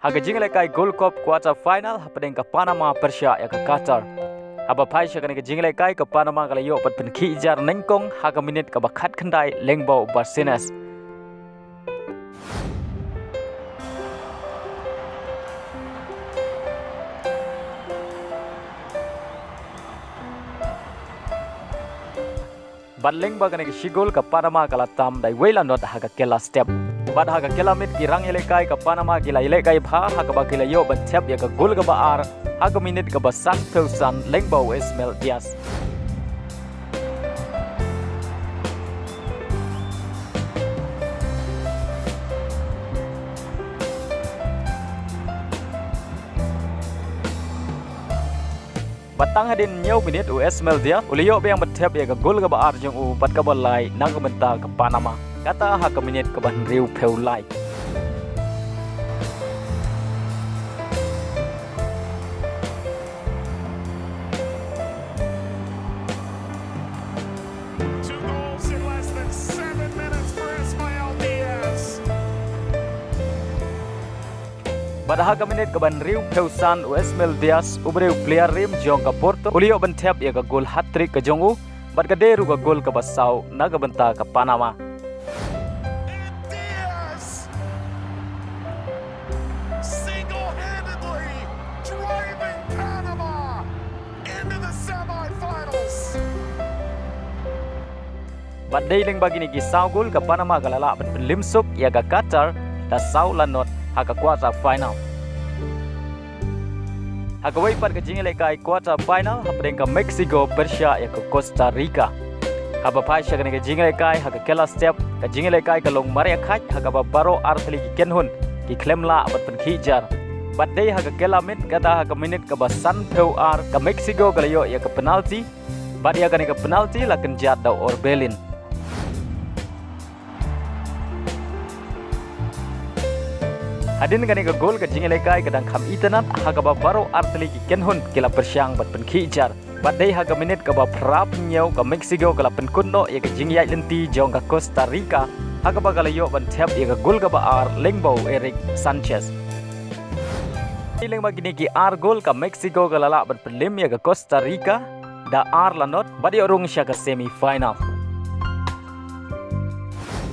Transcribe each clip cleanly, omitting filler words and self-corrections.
Haga jingle kai Gold Cup quarter final hapadeng ka Panama Persia ya ka Qatar. Haba pai syakane ka jingle kai ka Panama kala yo pat penki jar nengkong haga minit ka bakat kendai lengbau Barcenas. Bad lengba kane ki shigol ka Panama kala tam dai wela not haga kela step. Bad haga kela mit ki rang kai ka Panama gila kai bha haga ba kila yo ban tap ya ka gol ga ba ar haga minit ka ba sak san lengbau Ismail Diaz. Batang hadin nyau minit Ismail Diaz ulio be yang betep ya ka gol ga ba ar jong u bat ka balai nang ka benta ka Panama kata ha ka minit ka ban riu peu lai. Pada haga minit ke ban riu peusan Ismail Diaz ubreu player rim jong ka Porto ulio ban tap ya ka gol hat-trick ka jongu bat ka deru ka gol ka basau naga benta ka Panama. Single-handedly driving Panama into the semi-finals. Bat deiling bagi ni kisau gol ka Panama ka lala ban limsuk ya ka Qatar da sau lanot haga quarter final. Haga waipat ka jingle kai quarter final hapadeng ka Mexico Persia ya ka Costa Rica. Haba pai syakane ka jingle kai haga kela step ka jingle kai ka long maria khat haga ba baro artli ki kenhun ki klemla bat pen khijar. Bat dei haga kela mit kata haga minit ka ba san peu ar ka Mexico kalayo ya ka penalti. Bat ya ka penalti la kenjat da Orbelin. Hadin gani ka gol ka jingle kai kadang kham itanat haga ba baro artli ki kenhun kila persyang bat pen khijar. Bat dei haga minit ka ba prap nyau ka Mexico kala pen kunno ya ka jingyai lenti jong ka Costa Rica haga ba kala yo ban tap ya ka gol ka ba ar lengbau Eric Sanchez. Lengba gini ki ar gol ka Mexico kala la ban pelim ya ka Costa Rica da ar lanot bat yo rung sya ka semi final.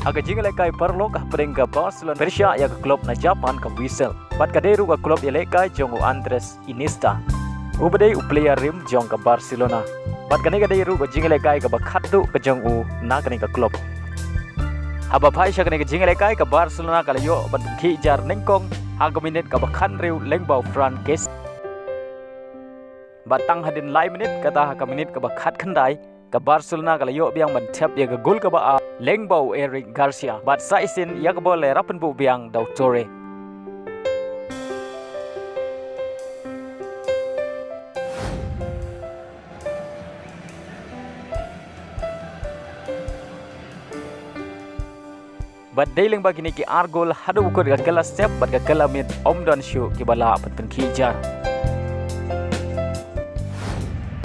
Haga jingle kai perlo ka pring ka Barcelona Persia ya ka klub na Japan ka Wissel. Bat ka deru ka klub ya lekai jong Andres Iniesta. Ubadei u player rim jong ka Barcelona. Bat ka deru ka jingle kai ka bakhatu ka jong u na ka klub. Haba pai sya ka jingle kai ka Barcelona ka layo bat ki jar nengkong haga minit ka bakhan riu lengbau Frankes. Batang hadin lai minit kata haga minit ka bakhat khandai ka Barcelona ka layo biang ban tap ya ka gol ka ba lengbau Eric Garcia bat sa isin ya ka bole rapen bu biang dau Torre. Bat deiling bagi ni ki argol hadu ukur ka kala step bat ka kala mit omdon shu ki bala pat pen khijar.